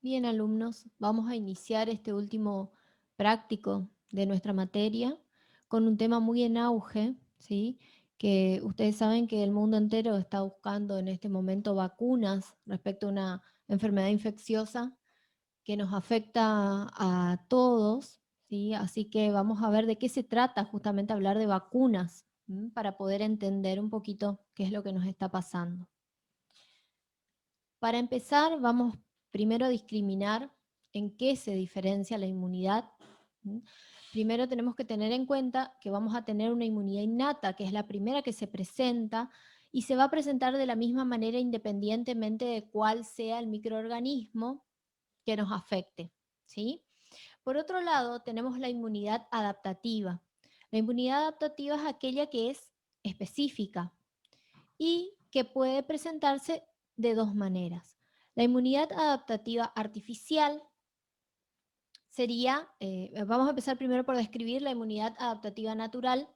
Bien, alumnos, vamos a iniciar este último práctico de nuestra materia con un tema muy en auge, ¿sí? Que ustedes saben que el mundo entero está buscando en este momento vacunas respecto a una enfermedad infecciosa que nos afecta a todos, ¿sí? Así que vamos a ver de qué se trata justamente hablar de vacunas, ¿m? Para poder entender un poquito qué es lo que nos está pasando. Para empezar, vamos primero a discriminar en qué se diferencia la inmunidad. ¿M? Primero tenemos que tener en cuenta que vamos a tener una inmunidad innata, que es la primera que se presenta, y se va a presentar de la misma manera independientemente de cuál sea el microorganismo que nos afecte, ¿sí? Por otro lado, tenemos la inmunidad adaptativa. La inmunidad adaptativa es aquella que es específica y que puede presentarse de dos maneras. La inmunidad adaptativa artificial sería, vamos a empezar primero por describir la inmunidad adaptativa natural,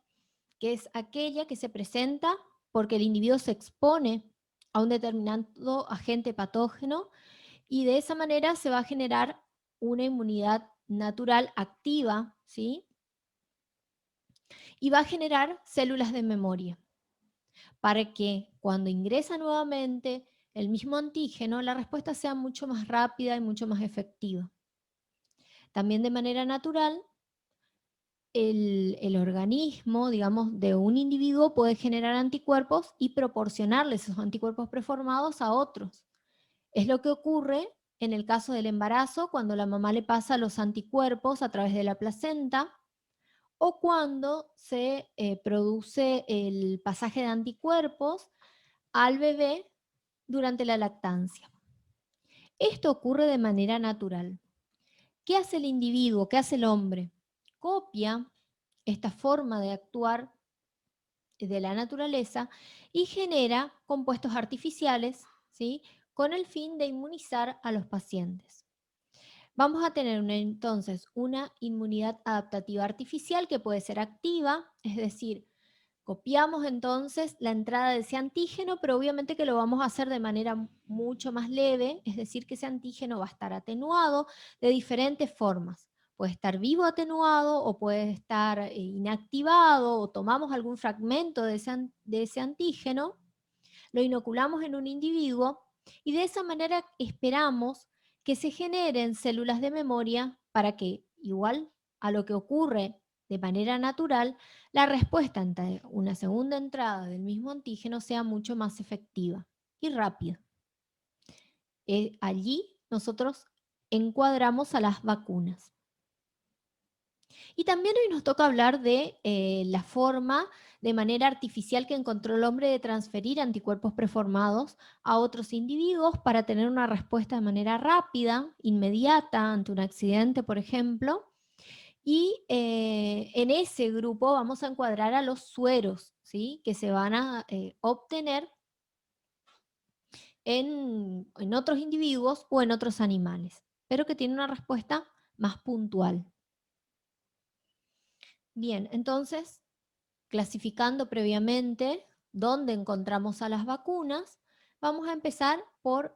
que es aquella que se presenta porque el individuo se expone a un determinado agente patógeno y de esa manera se va a generar una inmunidad natural activa, ¿sí? Y va a generar células de memoria para que cuando ingresa nuevamente el mismo antígeno, la respuesta sea mucho más rápida y mucho más efectiva. También de manera natural, el organismo, digamos, de un individuo puede generar anticuerpos y proporcionarle esos anticuerpos preformados a otros. Es lo que ocurre en el caso del embarazo, cuando la mamá le pasa los anticuerpos a través de la placenta, o cuando se produce el pasaje de anticuerpos al bebé durante la lactancia. Esto ocurre de manera natural. ¿Qué hace el individuo? ¿Qué hace el hombre? Copia esta forma de actuar de la naturaleza y genera compuestos artificiales, ¿sí? Con el fin de inmunizar a los pacientes. Vamos a tener entonces una inmunidad adaptativa artificial que puede ser activa, es decir, copiamos entonces la entrada de ese antígeno, pero obviamente que lo vamos a hacer de manera mucho más leve, es decir, que ese antígeno va a estar atenuado de diferentes formas. Puede estar vivo atenuado o puede estar inactivado o tomamos algún fragmento de ese antígeno, lo inoculamos en un individuo y de esa manera esperamos que se generen células de memoria para que, igual a lo que ocurre de manera natural, la respuesta ante una segunda entrada del mismo antígeno sea mucho más efectiva y rápida. Allí nosotros encuadramos a las vacunas. Y también hoy nos toca hablar de la forma de manera artificial que encontró el hombre de transferir anticuerpos preformados a otros individuos para tener una respuesta de manera rápida, inmediata, ante un accidente, por ejemplo. Y en ese grupo vamos a encuadrar a los sueros, ¿sí? Que se van a obtener en otros individuos o en otros animales, pero que tienen una respuesta más puntual. Bien, entonces, clasificando previamente dónde encontramos a las vacunas, vamos a empezar por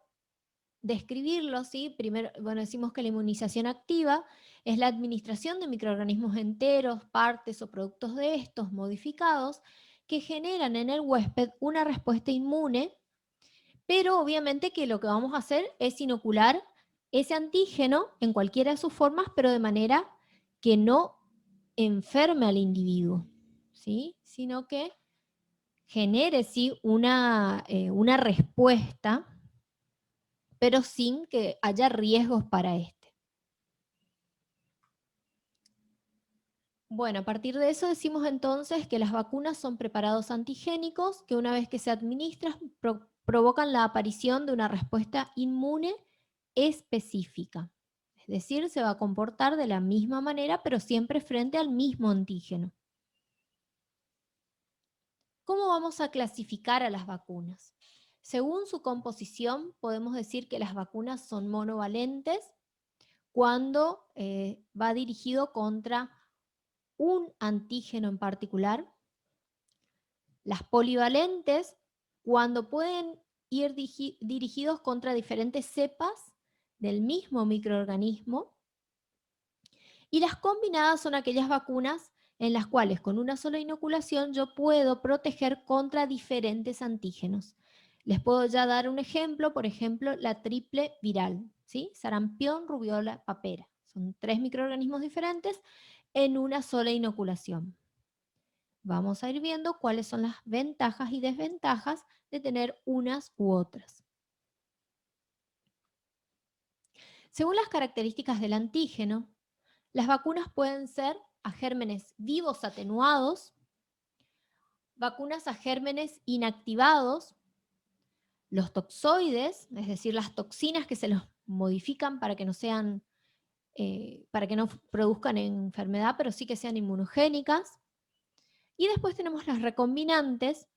describirlo, ¿sí? Primero, bueno, decimos que la inmunización activa es la administración de microorganismos enteros, partes o productos de estos modificados que generan en el huésped una respuesta inmune, pero obviamente que lo que vamos a hacer es inocular ese antígeno en cualquiera de sus formas, pero de manera que no enferme al individuo, ¿sí? Sino que genere sí una respuesta, pero sin que haya riesgos para este. Bueno, a partir de eso decimos entonces que las vacunas son preparados antigénicos que una vez que se administran provocan la aparición de una respuesta inmune específica. Es decir, se va a comportar de la misma manera, pero siempre frente al mismo antígeno. ¿Cómo vamos a clasificar a las vacunas? Según su composición, podemos decir que las vacunas son monovalentes cuando va dirigido contra un antígeno en particular. Las polivalentes cuando pueden ir dirigidos contra diferentes cepas del mismo microorganismo, y las combinadas son aquellas vacunas en las cuales con una sola inoculación yo puedo proteger contra diferentes antígenos. Les puedo ya dar un ejemplo, por ejemplo, la triple viral, ¿sí? Sarampión, rubiola, papera. Son 3 microorganismos diferentes en una sola inoculación. Vamos a ir viendo cuáles son las ventajas y desventajas de tener unas u otras. Según las características del antígeno, las vacunas pueden ser a gérmenes vivos atenuados, vacunas a gérmenes inactivados, los toxoides, es decir, las toxinas que se los modifican para que no sean, para que no produzcan enfermedad, pero sí que sean inmunogénicas. Y después tenemos las recombinantes,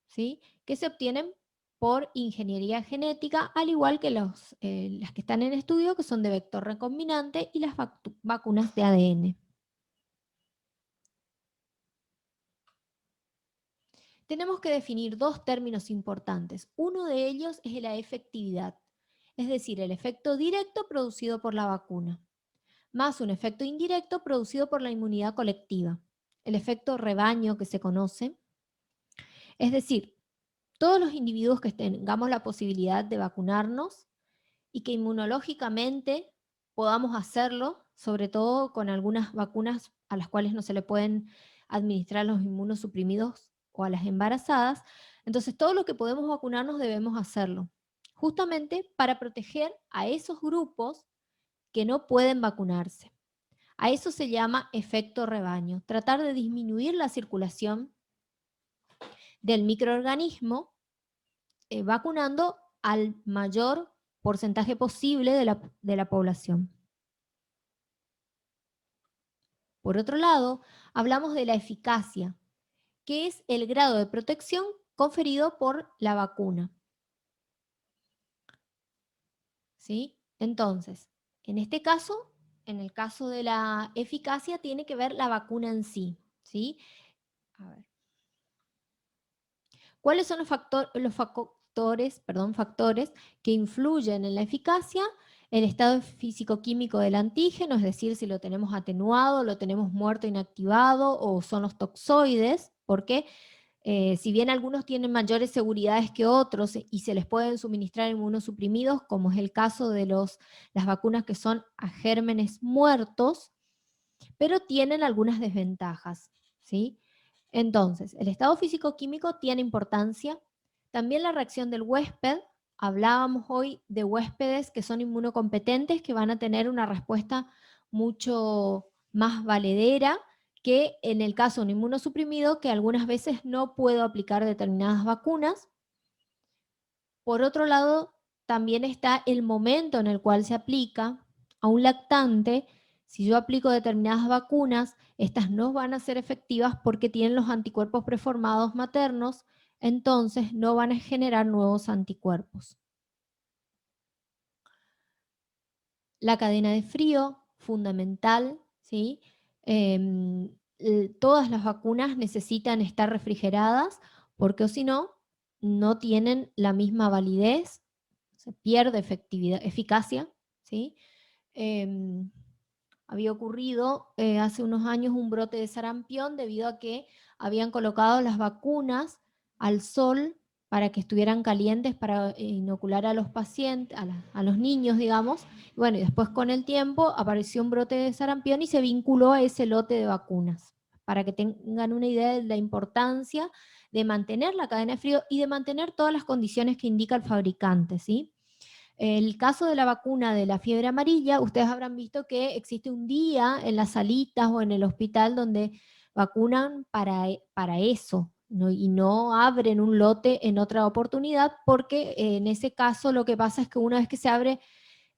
¿sí? Que se obtienen por ingeniería genética, al igual que las que están en estudio, que son de vector recombinante, y las vacunas de ADN. Tenemos que definir 2 términos importantes. Uno de ellos es la efectividad, es decir, el efecto directo producido por la vacuna, más un efecto indirecto producido por la inmunidad colectiva, el efecto rebaño que se conoce. Es decir, todos los individuos que tengamos la posibilidad de vacunarnos y que inmunológicamente podamos hacerlo, sobre todo con algunas vacunas a las cuales no se le pueden administrar los inmunosuprimidos o a las embarazadas. Entonces, todo lo que podemos vacunarnos debemos hacerlo, justamente para proteger a esos grupos que no pueden vacunarse. A eso se llama efecto rebaño, tratar de disminuir la circulación del microorganismo vacunando al mayor porcentaje posible de la población. Por otro lado, hablamos de la eficacia, que es el grado de protección conferido por la vacuna. ¿Sí? Entonces, en este caso, en el caso de la eficacia, tiene que ver la vacuna en sí. ¿Sí? A ver. ¿Cuáles son los factores que influyen en la eficacia? El estado físico-químico del antígeno, es decir, si lo tenemos atenuado, lo tenemos muerto, inactivado, o son los toxoides, porque si bien algunos tienen mayores seguridades que otros y se les pueden suministrar inmunosuprimidos, como es el caso de las vacunas que son a gérmenes muertos, pero tienen algunas desventajas, ¿sí? Entonces, el estado físico-químico tiene importancia. También la reacción del huésped. Hablábamos hoy de huéspedes que son inmunocompetentes, que van a tener una respuesta mucho más valedera que en el caso de un inmunosuprimido, que algunas veces no puedo aplicar determinadas vacunas. Por otro lado, también está el momento en el cual se aplica. A un lactante, si yo aplico determinadas vacunas, estas no van a ser efectivas porque tienen los anticuerpos preformados maternos, entonces no van a generar nuevos anticuerpos. La cadena de frío, fundamental, ¿sí? Todas las vacunas necesitan estar refrigeradas porque o si no, no tienen la misma validez, se pierde eficacia, ¿sí? Había ocurrido hace unos años un brote de sarampión debido a que habían colocado las vacunas al sol para que estuvieran calientes para inocular a los pacientes, a los niños, digamos. Bueno, y después con el tiempo apareció un brote de sarampión y se vinculó a ese lote de vacunas, para que tengan una idea de la importancia de mantener la cadena de frío y de mantener todas las condiciones que indica el fabricante, ¿sí? El caso de la vacuna de la fiebre amarilla, ustedes habrán visto que existe un día en las salitas o en el hospital donde vacunan para eso, ¿no? Y no abren un lote en otra oportunidad porque en ese caso lo que pasa es que una vez que se abre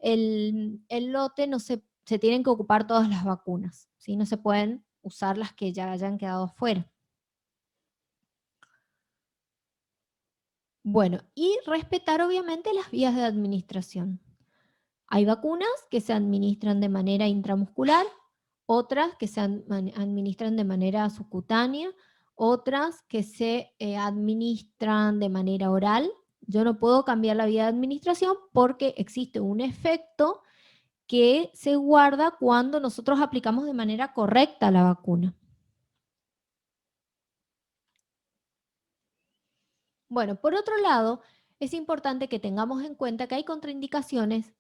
el lote no se tienen que ocupar todas las vacunas, ¿sí? No se pueden usar las que ya hayan quedado afuera. Bueno, y respetar obviamente las vías de administración. Hay vacunas que se administran de manera intramuscular, otras que se administran de manera subcutánea, otras que se administran de manera oral, Yo no puedo cambiar la vía de administración porque existe un efecto que se guarda cuando nosotros aplicamos de manera correcta la vacuna. Bueno, por otro lado, es importante que tengamos en cuenta que hay contraindicaciones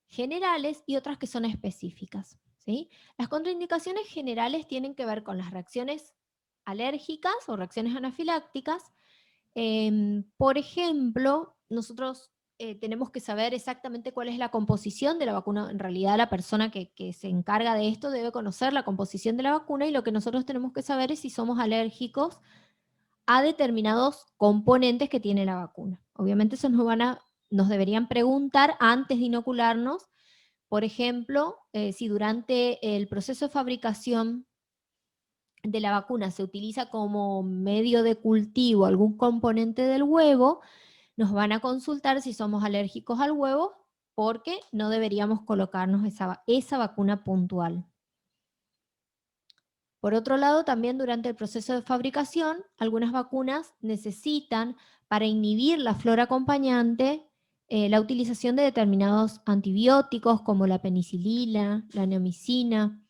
generales y otras que son específicas, ¿sí? Las contraindicaciones generales tienen que ver con las reacciones alérgicas o reacciones anafilácticas. Por ejemplo, nosotros tenemos que saber exactamente cuál es la composición de la vacuna. En realidad, la persona que se encarga de esto debe conocer la composición de la vacuna, y lo que nosotros tenemos que saber es si somos alérgicos a determinados componentes que tiene la vacuna. Obviamente eso nos deberían preguntar antes de inocularnos. Por ejemplo, si durante el proceso de fabricación de la vacuna se utiliza como medio de cultivo algún componente del huevo, nos van a consultar si somos alérgicos al huevo, porque no deberíamos colocarnos esa vacuna puntual. Por otro lado, también durante el proceso de fabricación, algunas vacunas necesitan, para inhibir la flora acompañante, la utilización de determinados antibióticos como la penicilina, la neomicina,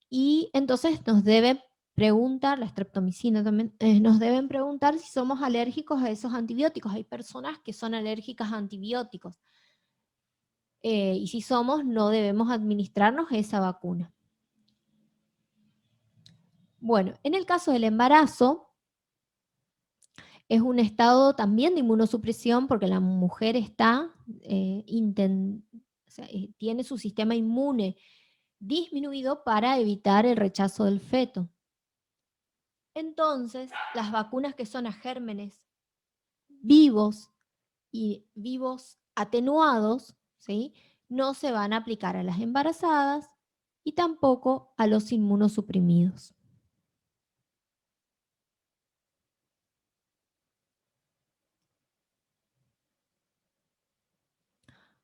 y entonces nos deben preguntar, la streptomicina también, nos deben preguntar si somos alérgicos a esos antibióticos. Hay personas que son alérgicas a antibióticos, y si somos, no debemos administrarnos esa vacuna. Bueno, en el caso del embarazo, es un estado también de inmunosupresión porque la mujer está, tiene su sistema inmune disminuido para evitar el rechazo del feto. Entonces, las vacunas que son a gérmenes vivos y vivos atenuados, ¿sí?, no se van a aplicar a las embarazadas y tampoco a los inmunosuprimidos.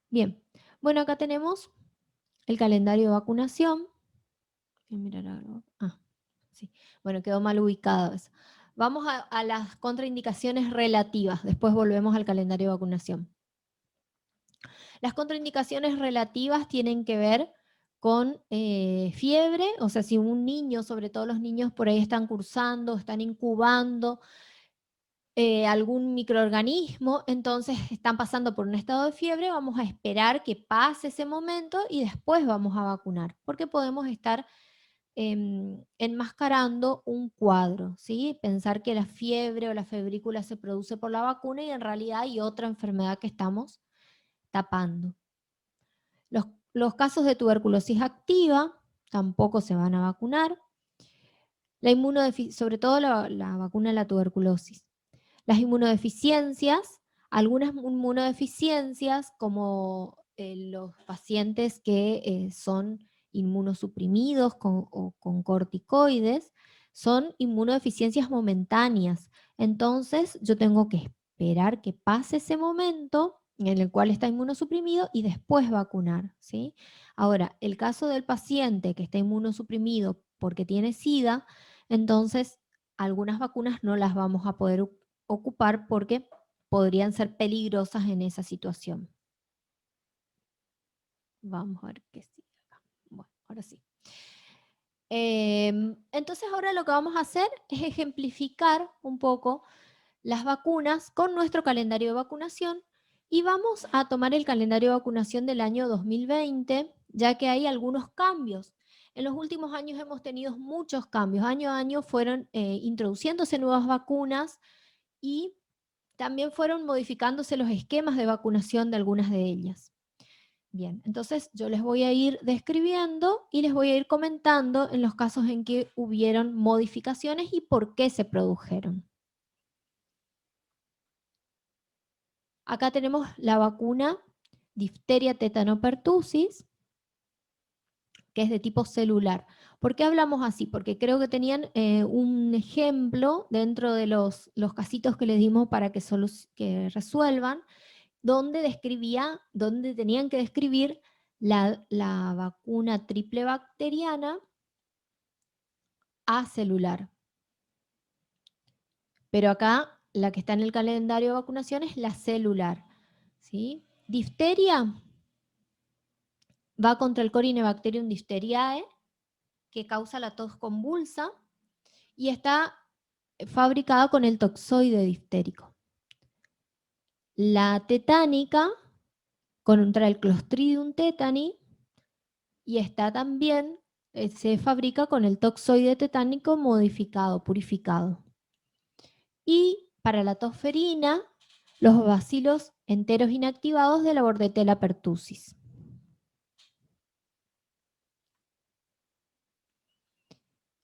Bien, bueno, acá tenemos el calendario de vacunación. Voy a mirar algo. Sí. Bueno, quedó mal ubicado eso. Vamos a las contraindicaciones relativas, después volvemos al calendario de vacunación. Las contraindicaciones relativas tienen que ver con fiebre, o sea, si un niño, sobre todo los niños por ahí están cursando, están incubando algún microorganismo, entonces están pasando por un estado de fiebre, vamos a esperar que pase ese momento y después vamos a vacunar, porque podemos estar enmascarando un cuadro, ¿sí? Pensar que la fiebre o la febrícula se produce por la vacuna y en realidad hay otra enfermedad que estamos tapando. Los casos de tuberculosis activa tampoco se van a vacunar. Sobre todo la vacuna de la tuberculosis. Las inmunodeficiencias, algunas inmunodeficiencias como los pacientes que son inmunosuprimidos o con corticoides, son inmunodeficiencias momentáneas. Entonces yo tengo que esperar que pase ese momento en el cual está inmunosuprimido y después vacunar, ¿sí? Ahora, el caso del paciente que está inmunosuprimido porque tiene SIDA, entonces algunas vacunas no las vamos a poder ocupar porque podrían ser peligrosas en esa situación. Vamos a ver qué sigue acá. Bueno, ahora sí. Entonces ahora lo que vamos a hacer es ejemplificar un poco las vacunas con nuestro calendario de vacunación y vamos a tomar el calendario de vacunación del año 2020, ya que hay algunos cambios. En los últimos años hemos tenido muchos cambios. Año a año fueron introduciéndose nuevas vacunas y también fueron modificándose los esquemas de vacunación de algunas de ellas. Bien, entonces yo les voy a ir describiendo y les voy a ir comentando en los casos en que hubieron modificaciones y por qué se produjeron. Acá tenemos la vacuna difteria tetanopertussis, que es de tipo celular. ¿Por qué hablamos así? Porque creo que tenían un ejemplo dentro de los casitos que les dimos para que resuelvan, donde tenían que describir la vacuna triple bacteriana acelular. Pero acá la que está en el calendario de vacunación es la celular, ¿sí? Difteria va contra el Corynebacterium diphtheriae, que causa la tos convulsa y está fabricada con el toxoide diftérico. La tetánica contra el Clostridium tetani y está también, se fabrica con el toxoide tetánico modificado, purificado. Y para la tosferina, los bacilos enteros inactivados de la Bordetella pertussis.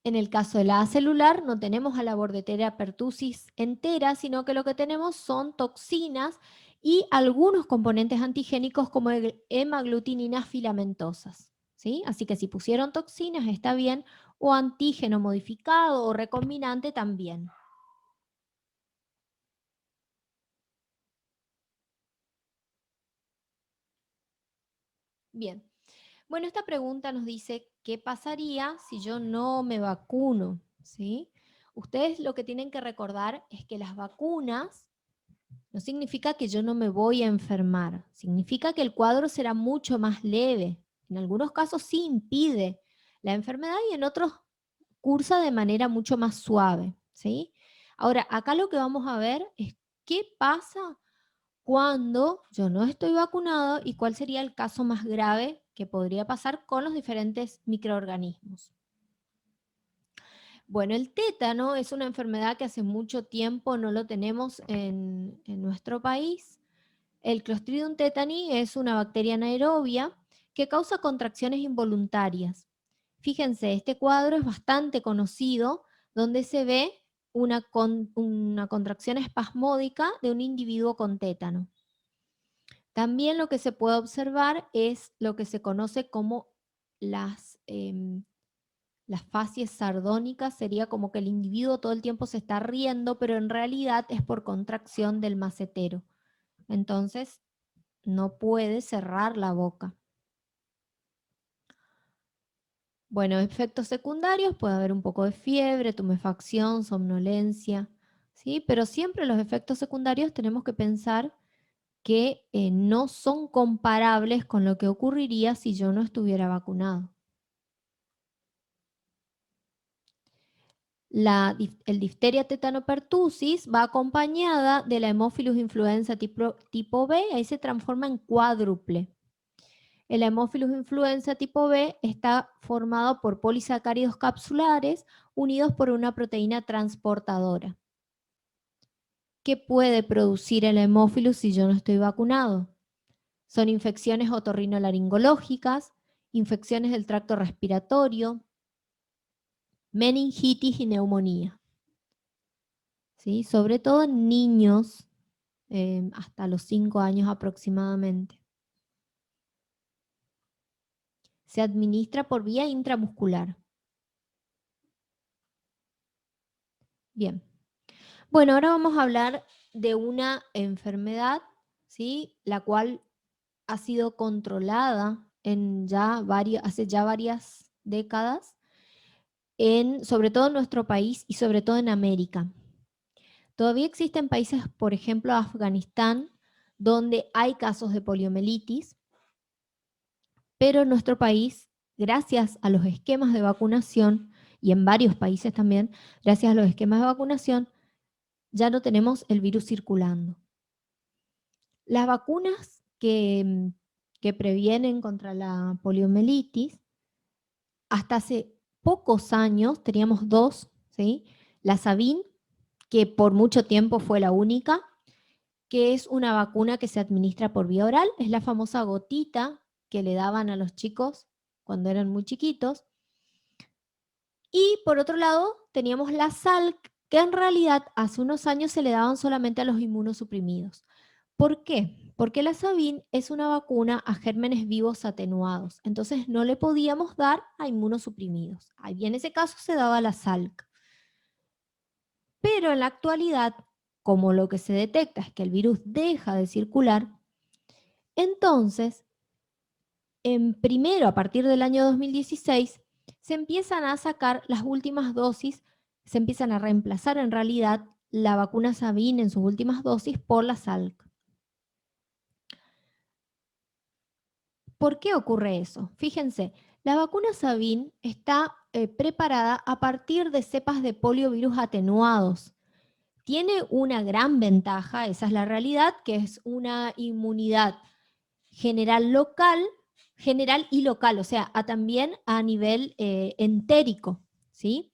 En el caso de la acelular, no tenemos a la Bordetella pertussis entera, sino que lo que tenemos son toxinas y algunos componentes antigénicos como hemaglutininas filamentosas, ¿sí? Así que si pusieron toxinas está bien, o antígeno modificado o recombinante también. Bien. Bueno, esta pregunta nos dice, ¿qué pasaría si yo no me vacuno? ¿Sí? Ustedes lo que tienen que recordar es que las vacunas no significa que yo no me voy a enfermar, significa que el cuadro será mucho más leve. En algunos casos sí impide la enfermedad y en otros cursa de manera mucho más suave, ¿sí? Ahora, acá lo que vamos a ver es qué pasa cuando yo no estoy vacunado y cuál sería el caso más grave que podría pasar con los diferentes microorganismos. Bueno, el tétano es una enfermedad que hace mucho tiempo no lo tenemos en nuestro país. El Clostridium tetani es una bacteria anaerobia que causa contracciones involuntarias. Fíjense, este cuadro es bastante conocido, donde se ve una contracción espasmódica de un individuo con tétano. También lo que se puede observar es lo que se conoce como las facies sardónicas, sería como que el individuo todo el tiempo se está riendo, pero en realidad es por contracción del macetero. Entonces, no puede cerrar la boca. Bueno, efectos secundarios, puede haber un poco de fiebre, tumefacción, somnolencia, ¿sí? Pero siempre los efectos secundarios tenemos que pensar que no son comparables con lo que ocurriría si yo no estuviera vacunado. El difteria tetanopertussis va acompañada de la Haemophilus influenza tipo B, ahí se transforma en cuádruple. El Haemophilus influenza tipo B está formado por polisacáridos capsulares unidos por una proteína transportadora. ¿Qué puede producir el Haemophilus si yo no estoy vacunado? Son infecciones otorrinolaringológicas, infecciones del tracto respiratorio, meningitis y neumonía. ¿Sí? Sobre todo en niños hasta los 5 años aproximadamente. Se administra por vía intramuscular. Bien. Bueno, ahora vamos a hablar de una enfermedad, ¿sí? La cual ha sido controlada hace ya varias décadas, sobre todo en nuestro país y sobre todo en América. Todavía existen países, por ejemplo, Afganistán, donde hay casos de poliomielitis, pero en nuestro país, gracias a los esquemas de vacunación, y en varios países también, gracias a los esquemas de vacunación, ya no tenemos el virus circulando. Las vacunas que previenen contra la poliomielitis, hasta hace pocos años teníamos dos, ¿sí? La Sabin, que por mucho tiempo fue la única, que es una vacuna que se administra por vía oral, es la famosa gotita que le daban a los chicos cuando eran muy chiquitos. Y por otro lado, teníamos la Salk, que en realidad hace unos años se le daban solamente a los inmunosuprimidos. ¿Por qué? Porque la Sabin es una vacuna a gérmenes vivos atenuados, entonces no le podíamos dar a inmunosuprimidos. Ahí en ese caso se daba la Salk. Pero en la actualidad, como lo que se detecta es que el virus deja de circular, entonces, primero, a partir del año 2016, se empiezan a sacar las últimas dosis, se empiezan a reemplazar en realidad la vacuna Sabin en sus últimas dosis por la Salk. ¿Por qué ocurre eso? Fíjense, la vacuna Sabin está preparada a partir de cepas de poliovirus atenuados. Tiene una gran ventaja, esa es la realidad, que es una inmunidad general y local, o sea, también a nivel entérico, ¿sí?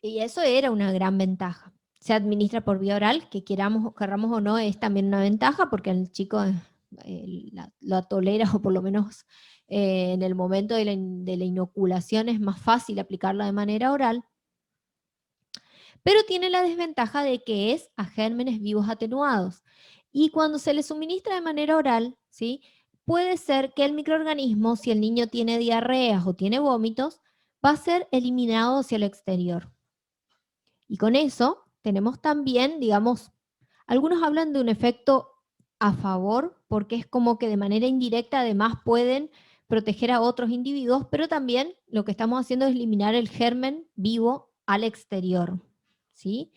Y eso era una gran ventaja. Se administra por vía oral, que queramos o no, es también una ventaja porque el chico la tolera, o por lo menos en el momento de la inoculación es más fácil aplicarla de manera oral, pero tiene la desventaja de que es a gérmenes vivos atenuados. Y cuando se le suministra de manera oral, ¿sí? Puede ser que el microorganismo, si el niño tiene diarreas o tiene vómitos, va a ser eliminado hacia el exterior. Y con eso tenemos también, digamos, algunos hablan de un efecto a favor, porque es como que de manera indirecta además pueden proteger a otros individuos, pero también lo que estamos haciendo es eliminar el germen vivo al exterior, ¿sí?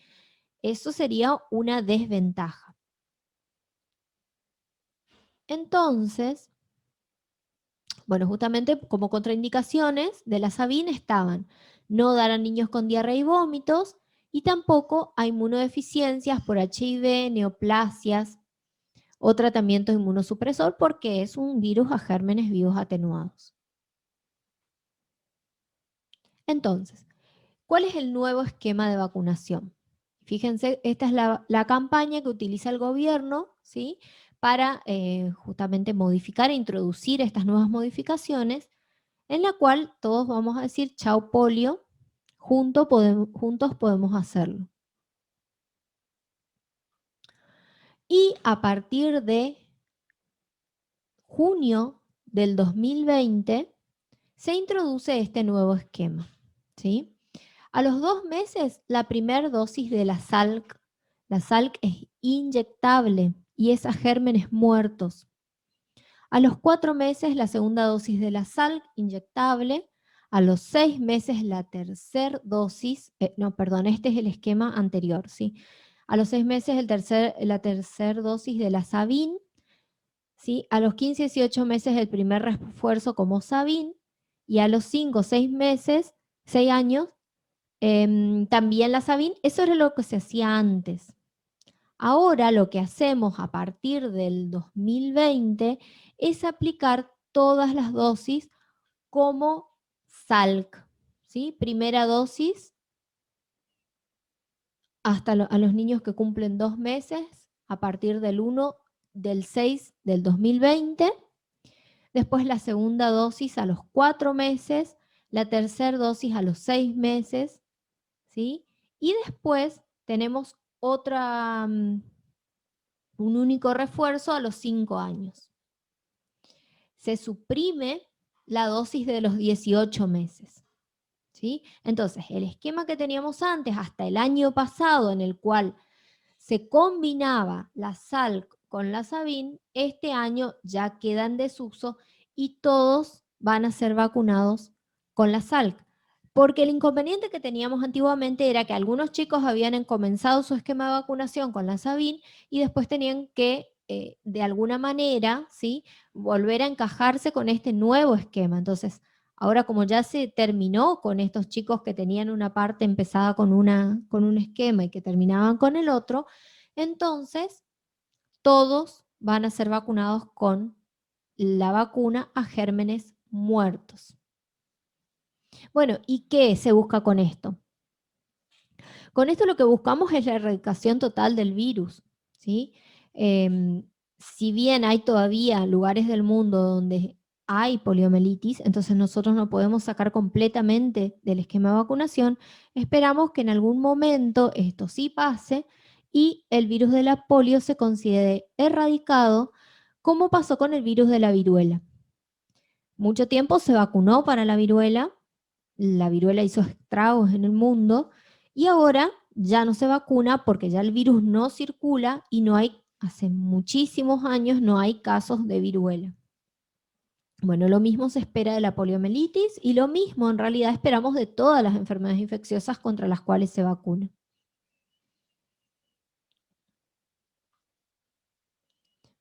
Eso sería una desventaja. Entonces, bueno, justamente como contraindicaciones de la Sabin estaban no dar a niños con diarrea y vómitos, y tampoco a inmunodeficiencias por HIV, neoplasias o tratamiento inmunosupresor, porque es un virus a gérmenes vivos atenuados. Entonces, ¿cuál es el nuevo esquema de vacunación? Fíjense, esta es la campaña que utiliza el gobierno, ¿sí? Para justamente modificar e introducir estas nuevas modificaciones, en la cual todos vamos a decir chao polio, juntos podemos hacerlo. Y a partir de junio del 2020 se introduce este nuevo esquema, ¿sí? A los 2 meses, la primera dosis de la Salk es inyectable y es a gérmenes muertos. A los 4 meses, la segunda dosis de la Salk inyectable. A los 6 meses, la tercera dosis, este es el esquema anterior, ¿sí? A los 6 meses, la tercera dosis de la Sabin, ¿sí? A los 15 y 18 meses, el primer refuerzo como Sabin, y a los 5 6 meses, 6 años, también la Sabin. Eso era lo que se hacía antes. Ahora lo que hacemos a partir del 2020 es aplicar todas las dosis como Salk, ¿sí? Primera dosis hasta a los niños que cumplen 2 meses, a partir del 1 del 6 del 2020. Después la segunda dosis a los 4 meses, la tercera dosis a los 6 meses, ¿sí? Y después tenemos un único refuerzo a los 5 años. Se suprime la dosis de los 18 meses, ¿sí? Entonces, el esquema que teníamos antes, hasta el año pasado, en el cual se combinaba la Salk con la Sabin, este año ya queda en desuso y todos van a ser vacunados con la Salk. Porque el inconveniente que teníamos antiguamente era que algunos chicos habían comenzado su esquema de vacunación con la Sabin y después tenían que, de alguna manera, ¿sí?, volver a encajarse con este nuevo esquema. Entonces, ahora como ya se terminó con estos chicos que tenían una parte empezada con un esquema y que terminaban con el otro, entonces todos van a ser vacunados con la vacuna a gérmenes muertos. Bueno, ¿y qué se busca con esto? Con esto lo que buscamos es la erradicación total del virus, ¿sí? Si bien hay todavía lugares del mundo donde hay poliomielitis, entonces nosotros no podemos sacar completamente del esquema de vacunación, esperamos que en algún momento esto sí pase y el virus de la polio se considere erradicado, como pasó con el virus de la viruela. Mucho tiempo se vacunó para la viruela hizo estragos en el mundo y ahora ya no se vacuna porque ya el virus no circula y hace muchísimos años no hay casos de viruela. Bueno, lo mismo se espera de la poliomielitis y lo mismo en realidad esperamos de todas las enfermedades infecciosas contra las cuales se vacuna.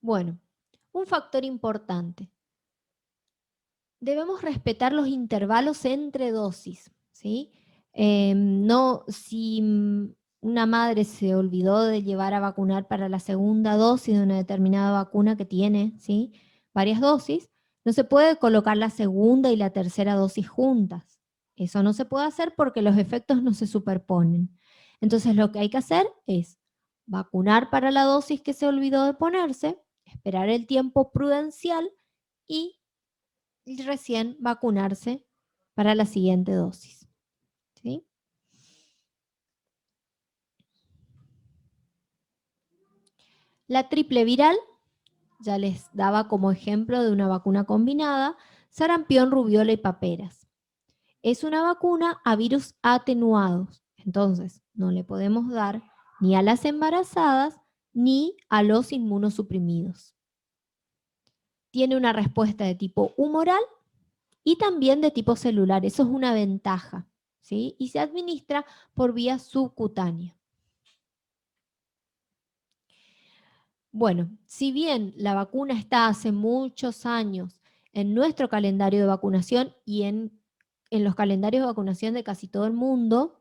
Bueno, un factor importante. Debemos respetar los intervalos entre dosis, ¿sí? No, si una madre se olvidó de llevar a vacunar para la segunda dosis de una determinada vacuna que tiene, ¿sí? Varias dosis, no se puede colocar la segunda y la tercera dosis juntas. Eso no se puede hacer porque los efectos no se superponen. Entonces lo que hay que hacer es vacunar para la dosis que se olvidó de ponerse, esperar el tiempo prudencial y recién vacunarse para la siguiente dosis. ¿Sí? La triple viral, ya les daba como ejemplo de una vacuna combinada, sarampión, rubiola y paperas. Es una vacuna a virus atenuados, entonces no le podemos dar ni a las embarazadas ni a los inmunosuprimidos. Tiene una respuesta de tipo humoral y también de tipo celular, eso es una ventaja, ¿sí? Y se administra por vía subcutánea. Bueno, si bien la vacuna está hace muchos años en nuestro calendario de vacunación y en los calendarios de vacunación de casi todo el mundo,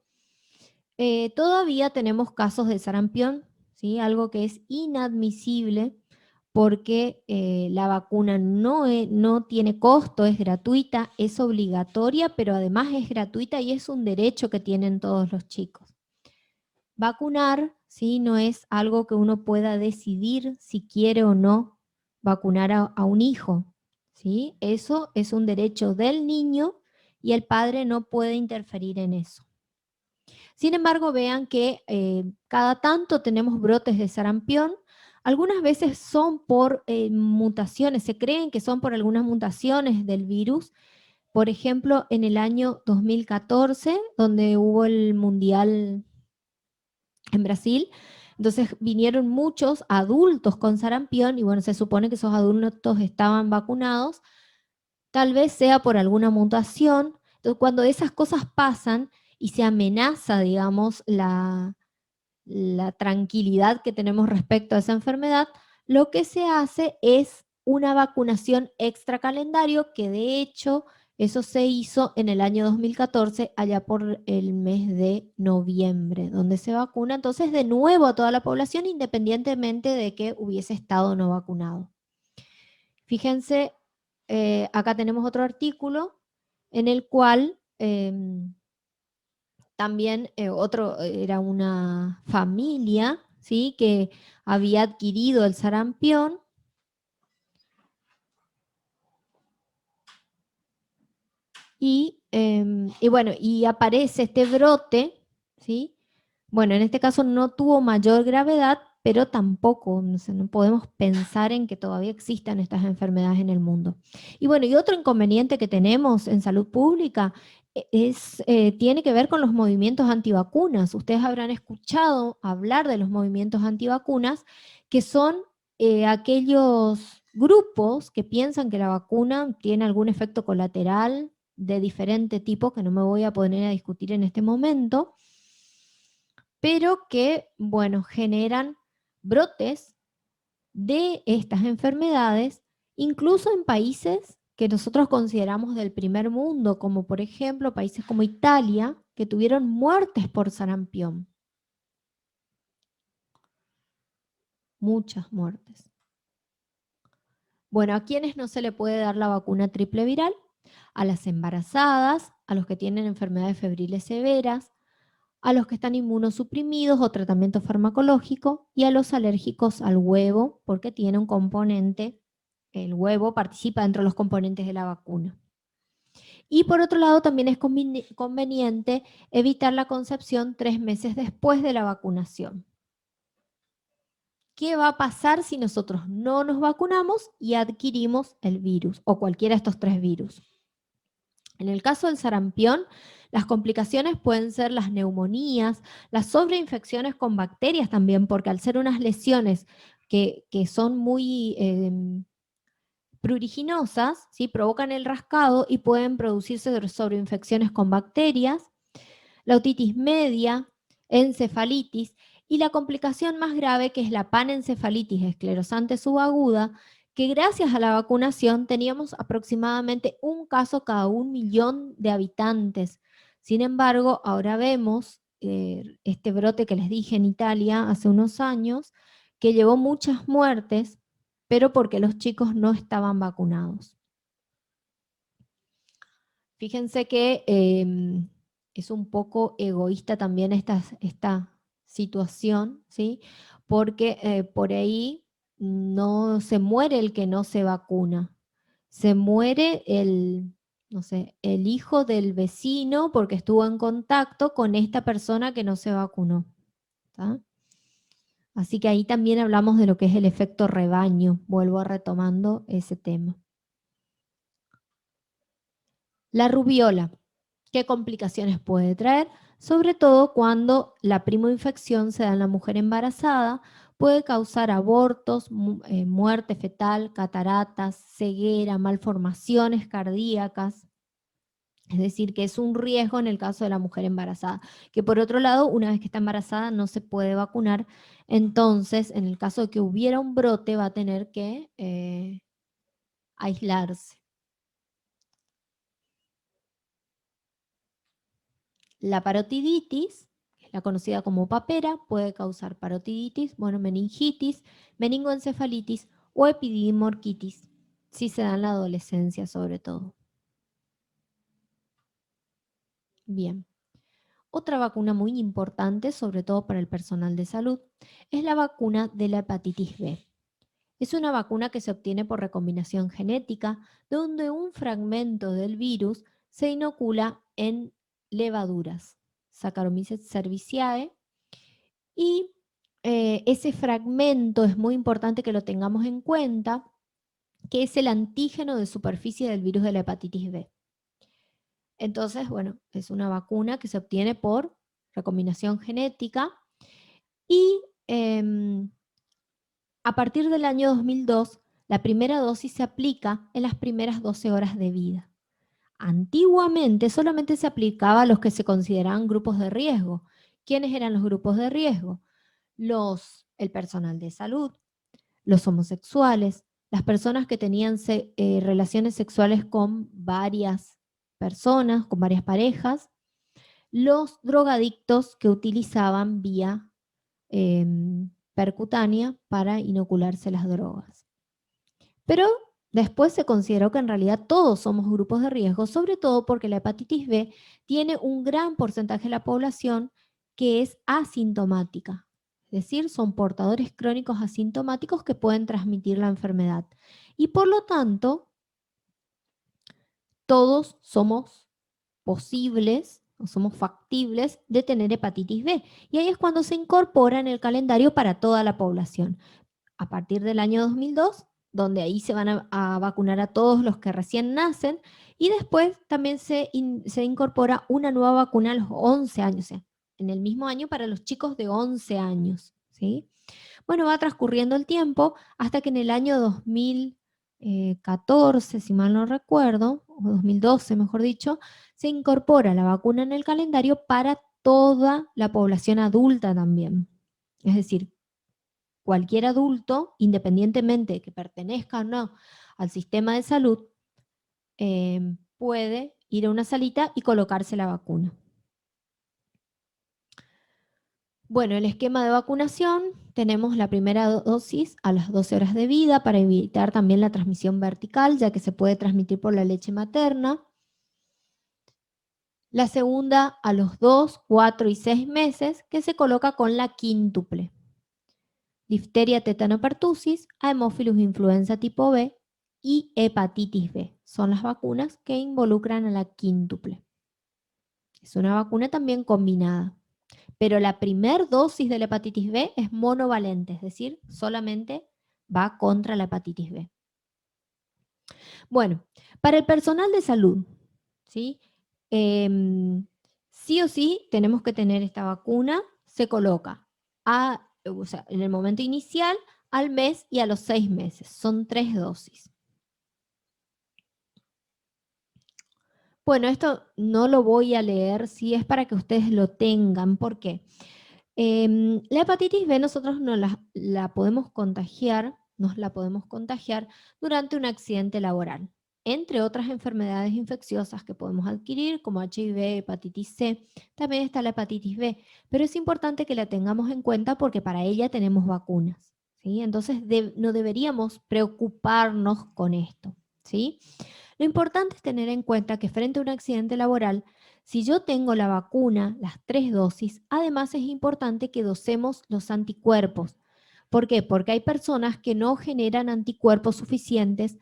todavía tenemos casos de sarampión, ¿sí? Algo que es inadmisible porque la vacuna no tiene costo, es gratuita, es obligatoria, pero además es gratuita y es un derecho que tienen todos los chicos. Vacunar, ¿sí? No es algo que uno pueda decidir si quiere o no vacunar a un hijo, ¿sí? Eso es un derecho del niño y el padre no puede interferir en eso. Sin embargo, vean que cada tanto tenemos brotes de sarampión. Algunas veces son por mutaciones, se creen que son por algunas mutaciones del virus. Por ejemplo, en el año 2014, donde hubo el Mundial en Brasil, entonces vinieron muchos adultos con sarampión y bueno, se supone que esos adultos estaban vacunados, tal vez sea por alguna mutación. Entonces, cuando esas cosas pasan y se amenaza, digamos, la tranquilidad que tenemos respecto a esa enfermedad, lo que se hace es una vacunación extra calendario, que de hecho eso se hizo en el año 2014, allá por el mes de noviembre, donde se vacuna entonces de nuevo a toda la población, independientemente de que hubiese estado no vacunado. Fíjense, acá tenemos otro artículo en el cual también era una familia, ¿sí? Que había adquirido el sarampión y bueno, y aparece este brote, ¿sí? Bueno, en este caso no tuvo mayor gravedad, pero tampoco, no podemos pensar en que todavía existan estas enfermedades en el mundo. Y bueno, y otro inconveniente que tenemos en salud pública tiene que ver con los movimientos antivacunas. Ustedes habrán escuchado hablar de los movimientos antivacunas, que son aquellos grupos que piensan que la vacuna tiene algún efecto colateral de diferente tipo, que no me voy a poner a discutir en este momento, pero que, bueno, generan brotes de estas enfermedades, incluso en países que nosotros consideramos del primer mundo, como por ejemplo países como Italia, que tuvieron muertes por sarampión. Muchas muertes. Bueno, ¿a quiénes no se le puede dar la vacuna triple viral? A las embarazadas, a los que tienen enfermedades febriles severas, a los que están inmunosuprimidos o tratamiento farmacológico y a los alérgicos al huevo, porque tiene un componente, el huevo participa dentro de los componentes de la vacuna. Y por otro lado, también es conveniente evitar la concepción 3 meses después de la vacunación. ¿Qué va a pasar si nosotros no nos vacunamos y adquirimos el virus o cualquiera de estos 3 virus? En el caso del sarampión, las complicaciones pueden ser las neumonías, las sobreinfecciones con bacterias también, porque al ser unas lesiones que son muy pruriginosas, ¿sí? Provocan el rascado y pueden producirse sobreinfecciones con bacterias, la otitis media, encefalitis y la complicación más grave, que es la panencefalitis esclerosante subaguda, que gracias a la vacunación teníamos aproximadamente un caso cada 1 millón de habitantes. Sin embargo, ahora vemos este brote que les dije en Italia hace unos años, que llevó muchas muertes, pero porque los chicos no estaban vacunados. Fíjense que es un poco egoísta también esta situación, ¿sí? Porque por ahí no se muere el que no se vacuna, se muere no sé, el hijo del vecino porque estuvo en contacto con esta persona que no se vacunó. ¿Tá? Así que ahí también hablamos de lo que es el efecto rebaño, vuelvo retomando ese tema. La rubiola, ¿qué complicaciones puede traer? Sobre todo cuando la primoinfección se da en la mujer embarazada, puede causar abortos, muerte fetal, cataratas, ceguera, malformaciones cardíacas. Es decir, que es un riesgo en el caso de la mujer embarazada. Que por otro lado, una vez que está embarazada no se puede vacunar. Entonces, en el caso de que hubiera un brote, va a tener que aislarse. La parotiditis, la conocida como papera, puede causar parotiditis, meningitis, meningoencefalitis o epididimorquitis, si se da en la adolescencia sobre todo. Bien. Otra vacuna muy importante, sobre todo para el personal de salud, es la vacuna de la hepatitis B. Es una vacuna que se obtiene por recombinación genética, donde un fragmento del virus se inocula en levaduras, Saccharomyces cerevisiae, y ese fragmento es muy importante que lo tengamos en cuenta, que es el antígeno de superficie del virus de la hepatitis B. Entonces, es una vacuna que se obtiene por recombinación genética y a partir del año 2002, la primera dosis se aplica en las primeras 12 horas de vida. Antiguamente solamente se aplicaba a los que se consideraban grupos de riesgo. ¿Quiénes eran los grupos de riesgo? El personal de salud, los homosexuales, las personas que tenían relaciones sexuales con varias personas, con varias parejas, los drogadictos que utilizaban vía percutánea para inocularse las drogas. Pero después se consideró que en realidad todos somos grupos de riesgo, sobre todo porque la hepatitis B tiene un gran porcentaje de la población que es asintomática. Es decir, son portadores crónicos asintomáticos que pueden transmitir la enfermedad. Y por lo tanto, todos somos posibles o somos factibles de tener hepatitis B. Y ahí es cuando se incorpora en el calendario para toda la población. A partir del año 2002, donde ahí se van a vacunar a todos los que recién nacen, y después también se incorpora una nueva vacuna a los 11 años, o sea, en el mismo año para los chicos de 11 años. ¿Sí? Bueno, va transcurriendo el tiempo hasta que en el año 2014, si mal no recuerdo, o 2012 mejor dicho, se incorpora la vacuna en el calendario para toda la población adulta también. Es decir, cualquier adulto, independientemente de que pertenezca o no al sistema de salud, puede ir a una salita y colocarse la vacuna. Bueno, el esquema de vacunación, tenemos la primera dosis a las 12 horas de vida para evitar también la transmisión vertical, ya que se puede transmitir por la leche materna. La segunda a los 2, 4 y 6 meses, que se coloca con la quíntuple. Difteria, tétano, pertussis, Haemophilus influenza tipo B y hepatitis B. Son las vacunas que involucran a la quíntuple. Es una vacuna también combinada. Pero la primer dosis de la hepatitis B es monovalente, es decir, solamente va contra la hepatitis B. Bueno, para el personal de salud, ¿sí? Sí o sí tenemos que tener esta vacuna, se coloca en el momento inicial, al mes y a los 6 meses. Son 3 dosis. Bueno, esto no lo voy a leer, sí es para que ustedes lo tengan. ¿Por qué? La hepatitis B nosotros la podemos contagiar, nos la podemos contagiar durante un accidente laboral, entre otras enfermedades infecciosas que podemos adquirir, como HIV, hepatitis C, también está la hepatitis B, pero es importante que la tengamos en cuenta porque para ella tenemos vacunas, ¿sí? Entonces no deberíamos preocuparnos con esto, ¿sí? Lo importante es tener en cuenta que frente a un accidente laboral, si yo tengo la vacuna, las 3 dosis, además es importante que dosemos los anticuerpos. ¿Por qué? Porque hay personas que no generan anticuerpos suficientes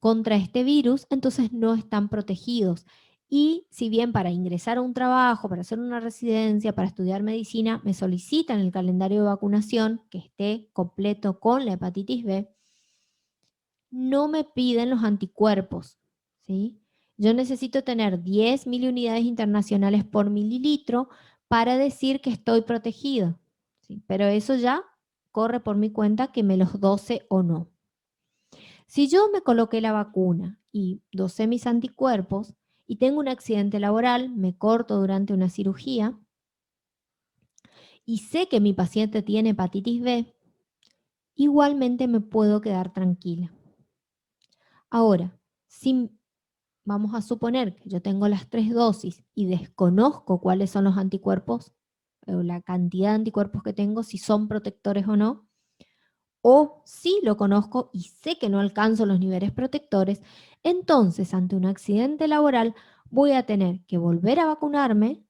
contra este virus, entonces no están protegidos. Y si bien para ingresar a un trabajo, para hacer una residencia, para estudiar medicina, me solicitan el calendario de vacunación que esté completo con la hepatitis B, no me piden los anticuerpos, ¿sí? Yo necesito tener 10 miliunidades internacionales por mililitro para decir que estoy protegido, ¿sí? Pero eso ya corre por mi cuenta que me los dose o no. Si yo me coloqué la vacuna y dosé mis anticuerpos y tengo un accidente laboral, me corto durante una cirugía y sé que mi paciente tiene hepatitis B, igualmente me puedo quedar tranquila. Ahora, si vamos a suponer que yo tengo las 3 dosis y desconozco cuáles son los anticuerpos o la cantidad de anticuerpos que tengo, si son protectores o no, o si lo conozco y sé que no alcanzo los niveles protectores, entonces ante un accidente laboral voy a tener que volver a vacunarme